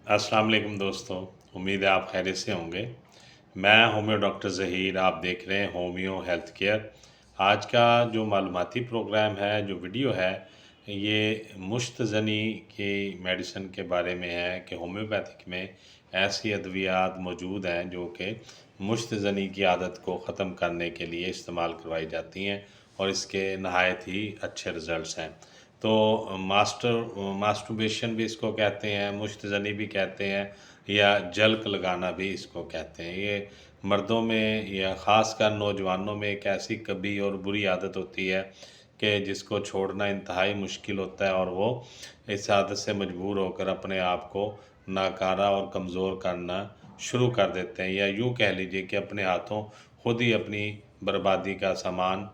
अस्सलाम वालेकुम दोस्तों। उम्मीद है आप खैरियत से होंगे। मैं होमियो डॉक्टर ज़हीर, आप देख रहे हैं होमियो हेल्थ केयर। आज का जो मालूमाती प्रोग्राम है, जो वीडियो है, ये मुश्तज़नी की मेडिसिन के बारे में है कि होम्योपैथिक में ऐसी अद्वियात मौजूद हैं जो कि मुश्तज़नी की आदत को ख़त्म करने के लिए इस्तेमाल करवाई जाती हैं और इसके नहायत ही अच्छे रिज़ल्ट्स हैं। तो मास्टरबेशन भी इसको कहते हैं, मुश्तज़नी भी कहते हैं या जल्क लगाना भी इसको कहते हैं। ये मर्दों में या ख़ासकर नौजवानों में एक ऐसी कभी और बुरी आदत होती है कि जिसको छोड़ना इंतहाई मुश्किल होता है और वो इस आदत से मजबूर होकर अपने आप को नाकारा और कमज़ोर करना शुरू कर देते हैं, या यूँ कह लीजिए कि अपने हाथों खुद ही अपनी बर्बादी का सामान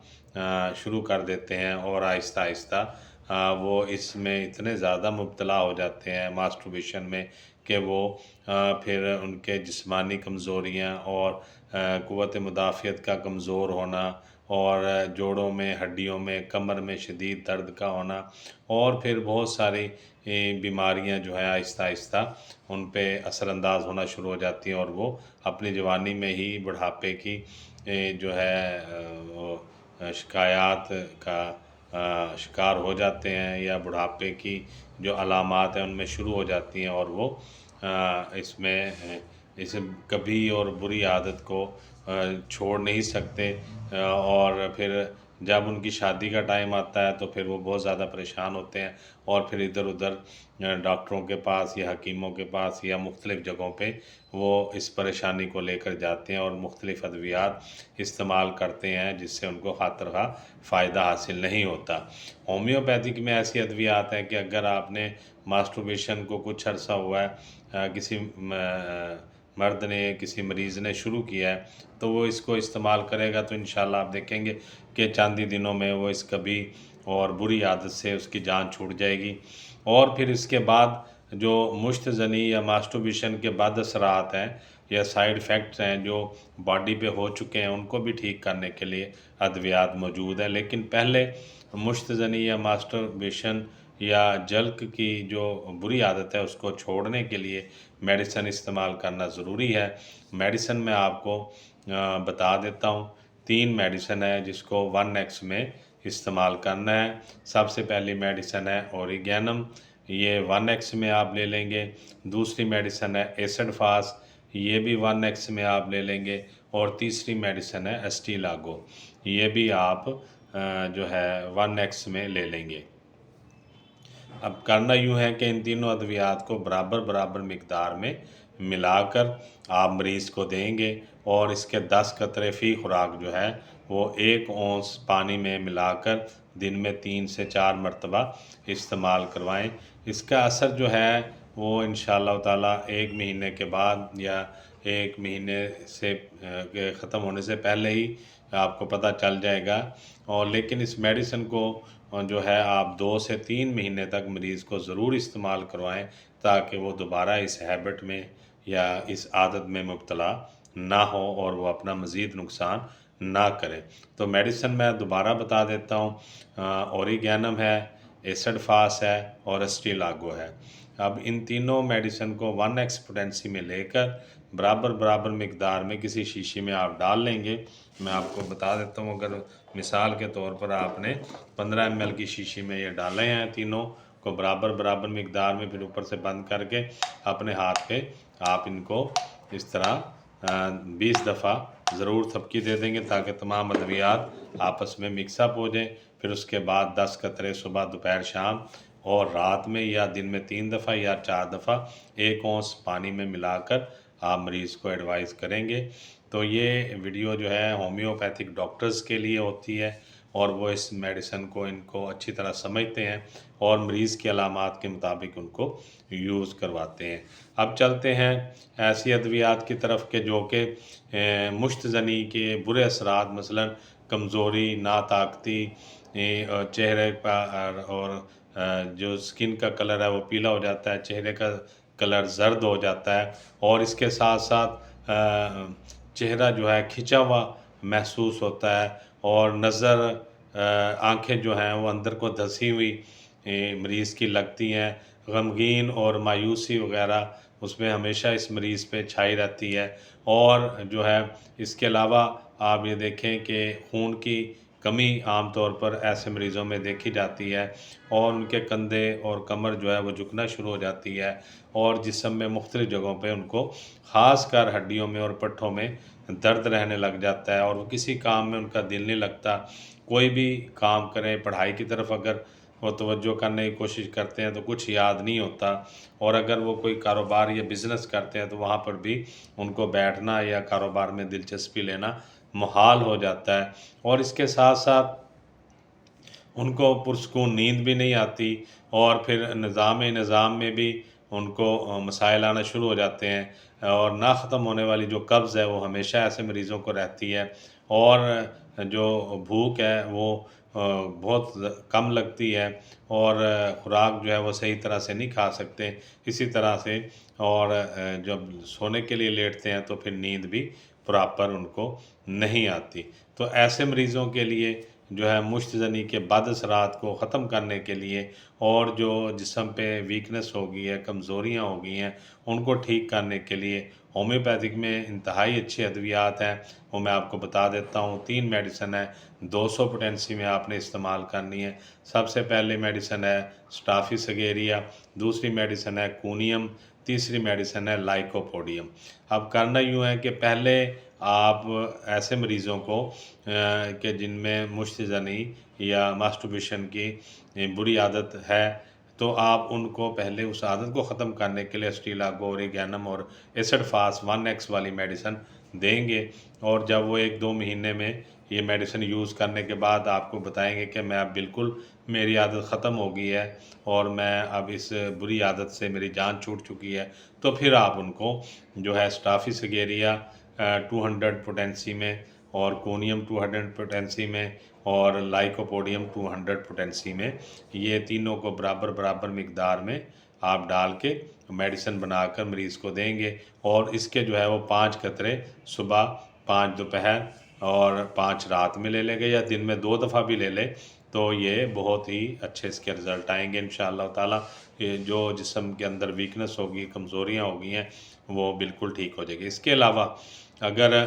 शुरू कर देते हैं और आहिस्ता आहिस्ता वो इसमें इतने ज़्यादा मुब्तला हो जाते हैं मास्टरबेशन में कि वो फिर उनके जिस्मानी कमज़ोरियाँ और क़ुव्वत मुदाफ़ियत का कमज़ोर होना और जोड़ों में, हड्डियों में, कमर में शदीद दर्द का होना और फिर बहुत सारी बीमारियाँ जो है आहिस्ता आहिस्ता उन पे असरअंदाज़ होना शुरू हो जाती हैं और वो अपनी जवानी में ही बुढ़ापे की जो है शिकायत का शिकार हो जाते हैं, या बुढ़ापे की जो अलामात हैं उनमें शुरू हो जाती हैं और वो इसमें इस कभी और बुरी आदत को छोड़ नहीं सकते, और फिर जब उनकी शादी का टाइम आता है तो फिर वो बहुत ज़्यादा परेशान होते हैं और फिर इधर उधर डॉक्टरों के पास या हकीमों के पास या मुख्तलिफ़ जगहों पे वो इस परेशानी को लेकर जाते हैं और मुख्तलिफ़ अद्वियात इस्तेमाल करते हैं जिससे उनको खातिर खा फ़ायदा हासिल नहीं होता। होम्योपैथिक में ऐसी अद्वियात हैं कि अगर आपने मास्टरबेशन को कुछ अरसा हुआ है, किसी मर्द ने, किसी मरीज़ ने शुरू किया है, तो वो इसको इस्तेमाल करेगा तो इंशाल्लाह आप देखेंगे कि चंद ही दिनों में वो इस कभी और बुरी आदत से उसकी जान छूट जाएगी। और फिर इसके बाद जो मुश्तज़नी या मास्टरबेशन के बाद असरात हैं या साइड इफ़ेक्ट्स हैं जो बॉडी पे हो चुके हैं, उनको भी ठीक करने के लिए अद्वियात मौजूद हैं। लेकिन पहले मुश्तज़नी या मास्टरबेशन या जल्क की जो बुरी आदत है उसको छोड़ने के लिए मेडिसिन इस्तेमाल करना ज़रूरी है। मेडिसिन मैं आपको बता देता हूँ। 3 मेडिसिन है जिसको 1x में इस्तेमाल करना है। सबसे पहली मेडिसिन है ओरिगेनम, ये 1x में आप ले लेंगे। दूसरी मेडिसिन है एसिड-फास्ट, ये भी 1x में आप ले लेंगे। और तीसरी मेडिसिन है एस्टीलागो, ये भी आप जो है 1x में ले लेंगे। अब करना यूँ है कि इन तीनों अद्वियात को बराबर बराबर मिकदार में मिलाकर आप मरीज़ को देंगे और इसके 10 कतरे फ़ी खुराक जो है वो 1 औंस पानी में मिलाकर दिन में 3 से 4 मरतबा इस्तेमाल करवाएं। इसका असर जो है वो इंशाअल्लाह ताला 1 महीने के बाद या 1 महीने से के ख़त्म होने से पहले ही आपको पता चल जाएगा। और लेकिन इस मेडिसिन को जो है आप 2 से 3 महीने तक मरीज़ को ज़रूर इस्तेमाल करवाएं ताकि वो दोबारा इस हैबिट में या इस आदत में मुब्तला ना हो और वो अपना मज़ीद नुकसान ना करें। तो मेडिसिन मैं दोबारा बता देता हूँ। ओरिगेनम है, एसिड-फास्ट है और एस्टीलागो है। अब इन तीनों मेडिसिन को 1x पोटेंसी में लेकर बराबर बराबर मिकदार में किसी शीशी में आप डाल लेंगे। मैं आपको बता देता हूँ, अगर मिसाल के तौर पर आपने 15 ml की शीशी में ये डाले हैं, तीनों को बराबर बराबर मिकदार में, फिर ऊपर से बंद करके अपने हाथ पे आप इनको इस तरह 20 दफ़ा ज़रूर थपकी दे देंगे ताकि तमाम अद्वियात आपस में मिक्सअप हो जाएँ। फिर उसके बाद 10 कतरे सुबह, दोपहर, शाम और रात में या दिन में 3 दफ़ा या 4 दफ़ा 1 औंस पानी में मिलाकर आप मरीज़ को एडवाइस करेंगे। तो ये वीडियो जो है होम्योपैथिक डॉक्टर्स के लिए होती है और वो इस मेडिसिन को इनको अच्छी तरह समझते हैं और मरीज़ के अलामात के मुताबिक उनको यूज़ करवाते हैं। अब चलते हैं ऐसी अद्वियात की तरफ के जो कि मुश्तज़नी के बुरे असरात, मसलन कमज़ोरी, नाताकती, चेहरे पर और जो स्किन का कलर है वो पीला हो जाता है, चेहरे का कलर ज़र्द हो जाता है और इसके साथ साथ चेहरा जो है खिंचा हुआ महसूस होता है और नज़र, आँखें जो हैं वो अंदर को धंसी हुई मरीज़ की लगती हैं। غمگین اور مایوسی وغیرہ اس میں ہمیشہ اس مریض پہ چھائی رہتی ہے، اور جو ہے اس کے علاوہ آپ یہ دیکھیں کہ خون کی کمی عام طور پر ایسے مریضوں میں دیکھی جاتی ہے، اور ان کے کندھے اور کمر جو ہے وہ جھکنا شروع ہو جاتی ہے، اور جسم میں مختلف جگہوں پہ ان کو خاص کر ہڈیوں میں اور پٹھوں میں درد رہنے لگ جاتا ہے، اور وہ کسی کام میں ان کا دل نہیں لگتا۔ کوئی بھی کام کریں، پڑھائی کی طرف اگر وہ توجہ کرنے کی کوشش کرتے ہیں تو کچھ یاد نہیں ہوتا، اور اگر وہ کوئی کاروبار یا بزنس کرتے ہیں تو وہاں پر بھی ان کو بیٹھنا یا کاروبار میں دلچسپی لینا محال ہو جاتا ہے، اور اس کے ساتھ ساتھ ان کو پرسکون نیند بھی نہیں آتی، اور پھر نظام میں بھی ان کو مسائل آنا شروع ہو جاتے ہیں، اور نہ ختم ہونے والی جو قبض ہے وہ ہمیشہ ایسے مریضوں کو رہتی ہے، اور جو بھوک ہے وہ بہت کم لگتی ہے، اور خوراک جو ہے وہ صحیح طرح سے نہیں کھا سکتے اسی طرح سے، اور جب سونے کے لیے لیٹتے ہیں تو پھر نیند بھی پراپر ان کو نہیں آتی۔ تو ایسے مریضوں کے لیے جو ہے مشت زنی کے بد اثرات کو ختم کرنے کے لیے، اور جو جسم پہ ویکنس ہو گئی ہے، کمزوریاں ہو گئی ہیں، ان کو ٹھیک کرنے کے لیے ہومیوپیتھک میں انتہائی اچھی ادویات ہیں، وہ میں آپ کو بتا دیتا ہوں۔ 3 میڈیسن ہے، 200 پوٹینسی میں آپ نے استعمال کرنی ہے۔ سب سے پہلے میڈیسن ہے اسٹافی سگیریا، دوسری میڈیسن ہے کونیم، تیسری میڈیسن ہے لائکوپوڈیم۔ اب کرنا یوں ہے کہ پہلے آپ ایسے مریضوں کو کہ جن میں مشت زنی یا ماسٹربیشن کی بری عادت ہے، تو آپ ان کو پہلے اس عادت کو ختم کرنے کے لیے اسٹیلاگو، اوریگینم اور ایسڈ فاس 1X والی میڈیسن دیں گے، اور جب وہ 1-2 مہینے میں یہ میڈیسن یوز کرنے کے بعد آپ کو بتائیں گے کہ میں اب بالکل میری عادت ختم ہو گئی ہے، اور میں اب اس بری عادت سے میری جان چھوٹ چکی ہے، تو پھر آپ ان کو جو ہے اسٹافی سگیریا 200 پوٹینسی میں، اور کونیم 200 پوٹینسی میں، اور لائکوپوڈیم 200 پوٹینسی میں، یہ تینوں کو برابر برابر مقدار میں آپ ڈال کے میڈیسن بنا کر مریض کو دیں گے، اور اس کے جو ہے وہ 5 قطرے صبح، 5 دوپہر اور 5 رات میں لے لیں گے، یا دن میں 2 دفعہ بھی لے لیں، تو یہ بہت ہی اچھے اس کے رزلٹ آئیں گے انشاءاللہ تعالیٰ۔ یہ جو جسم کے اندر ویکنس ہوگی، کمزوریاں ہو گئی ہیں، وہ بالکل ٹھیک ہو جائے گی۔ اس کے علاوہ اگر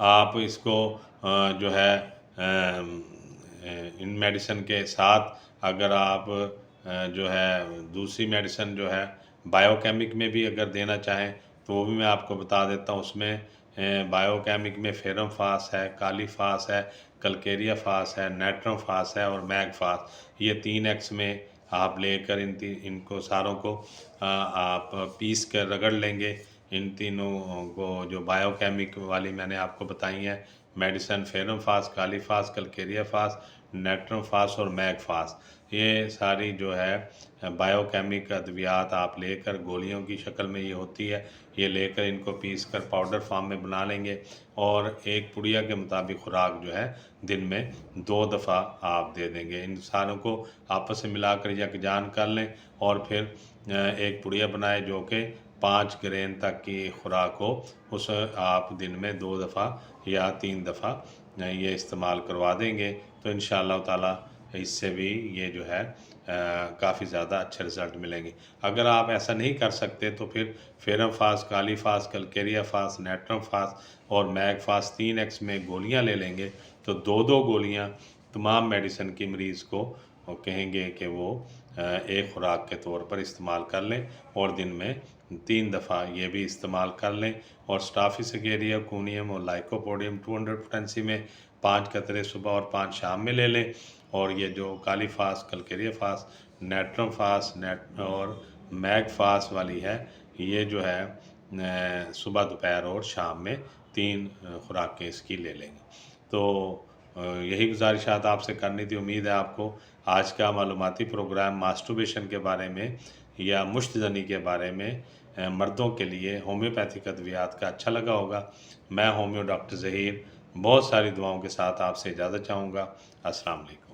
آپ اس کو جو ہے ان میڈیسن کے ساتھ اگر آپ جو ہے دوسری میڈیسن جو ہے بائیو کیمک میں بھی اگر دینا چاہیں تو وہ بھی میں آپ کو بتا دیتا ہوں۔ اس میں بائیو کیمک میں فیرم فاس ہے، کالی فاس ہے، کلکیریا فاس ہے، نیٹرم فاس ہے، اور میگ فاس، یہ 3X میں آپ لے کر ان کو ساروں کو آپ پیس کر رگڑ لیں گے۔ ان تینوں کو جو بائیو کیمک والی میں نے آپ کو بتائی ہیں میڈیسن، فیرم فاس، کالی فاس، کلکیریا فاس، نیٹرم فاس اور میگ فاس، یہ ساری جو ہے بائیو کیمک ادویات آپ لے کر، گولیوں کی شکل میں یہ ہوتی ہے، یہ لے کر ان کو پیس کر پاؤڈر فارم میں بنا لیں گے، اور ایک پڑیا کے مطابق خوراک جو ہے دن میں 2 دفعہ آپ دے دیں گے۔ ان ساروں کو آپس سے ملا کر یکجان کر لیں، اور پھر ایک پڑیا بنائے جو کہ 5 گرین تک کی خوراک ہو، اس آپ دن میں 2 دفعہ یا 3 دفعہ یہ استعمال کروا دیں گے، تو انشاءاللہ تعالیٰ اس سے بھی یہ جو ہے کافی زیادہ اچھے رزلٹ ملیں گے۔ اگر آپ ایسا نہیں کر سکتے تو پھر فیرم فاس، کالی فاس، کلکیریا فاس، نیٹرم فاس اور میگ فاس 3X میں گولیاں لے لیں گے، تو 2 گولیاں تمام میڈیسن کی مریض کو کہیں گے کہ وہ ایک خوراک کے طور پر استعمال کر لیں، اور دن میں 3 دفعہ یہ بھی استعمال کر لیں، اور اسٹافی سگیریا، کونیم اور لائکوپوڈیم 200 پوٹینسی میں 5 قطرے صبح اور 5 شام میں لے لیں، اور یہ جو کالی فاس، کلکیریا فاس، نیٹرم فاس اور میگ فاس والی ہے، یہ جو ہے صبح، دوپہر اور شام میں 3 خوراکیں اس کی لے لیں گے۔ تو یہی گزارشات آپ سے کرنی تھی۔ امید ہے آپ کو آج کا معلوماتی پروگرام ماسٹربیشن کے بارے میں یا مشت زنی کے بارے میں مردوں کے لیے ہومیوپیتھک ادویات کا اچھا لگا ہوگا۔ میں ہومیو ڈاکٹر ظہیر بہت ساری دعاؤں کے ساتھ آپ سے اجازت چاہوں گا۔ السلام علیکم۔